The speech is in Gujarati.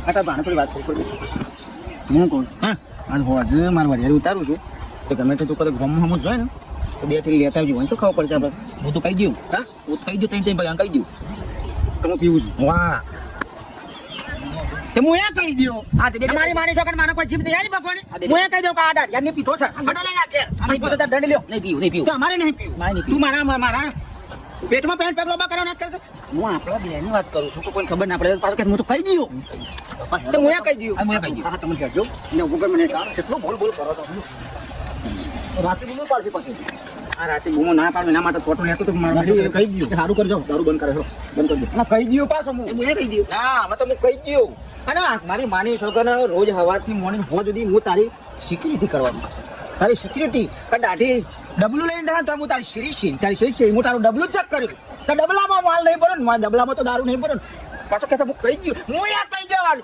આ તાર ભાને થોડી વાત કરી હું કહું હા આજ હોજ મારે વરિયાળી ઉતારું છું તો ગમે તે તું કદાચ ગમમાં હમું જોઈએ ને તો 2 ઠેલી લેતા આવજો શું ખાવું પડશે આપણે હું તો કહી દઉં હા હું કહી દઉં તઈ ભાઈ કહી દઉં તો હું પીવું છું વાહ હું એ કહી દઉં હા તે મારી મારી છોકરા મારા કોઈ જીભ દે ભગવાન હું એ કહી દઉં કે આ દાદ યાર પીધો છે હડો લઈ નાખે અહીં પોતે તાર દંડ લ્યો નહીં પીવું તો અમારે નહીં પીવું તું મારા પેટમાં પેન્ટ પેક લોબા કરવાના કરશે હું આપણા બેની વાત કરું છું કોઈ ખબર ના પડે પાછું કે હું તો કહી દઉં તો હું એ કહી દઉં હું કહી દઉં હા તમે કહેજો ને ઉપર મને કાર કેટલો બોલ બોલ કરો છો રાતે બૂમો પાડશે પછી આ રાતે બૂમો ના પાડું એના માટે ફોટો લેતો તો મારા કહી દઉં સારું કરજો દારૂ બંધ કરે બંધ કરજો ના કહી દઉં પાછો હું કહી દઉં હા મેં તો હું કહી દઉં અને મારી માની છોકરાને રોજ હવારથી મોર્નિંગ હો સુધી હું તારી સિક્યુરિટી કરવાની તારી સિક્યુરિટી દાઢી ડબલું લઈને જાય તો હું તારી શીરી છે હું તારું ડબલું ચેક કર્યું તો ડબલામાં માલ નહીં પડે ને મારા ડબલામાં તો દારૂ નહીં પડે ને પાછો કહેતા હું કહી દઉં હું યાદ કહી દેવાનું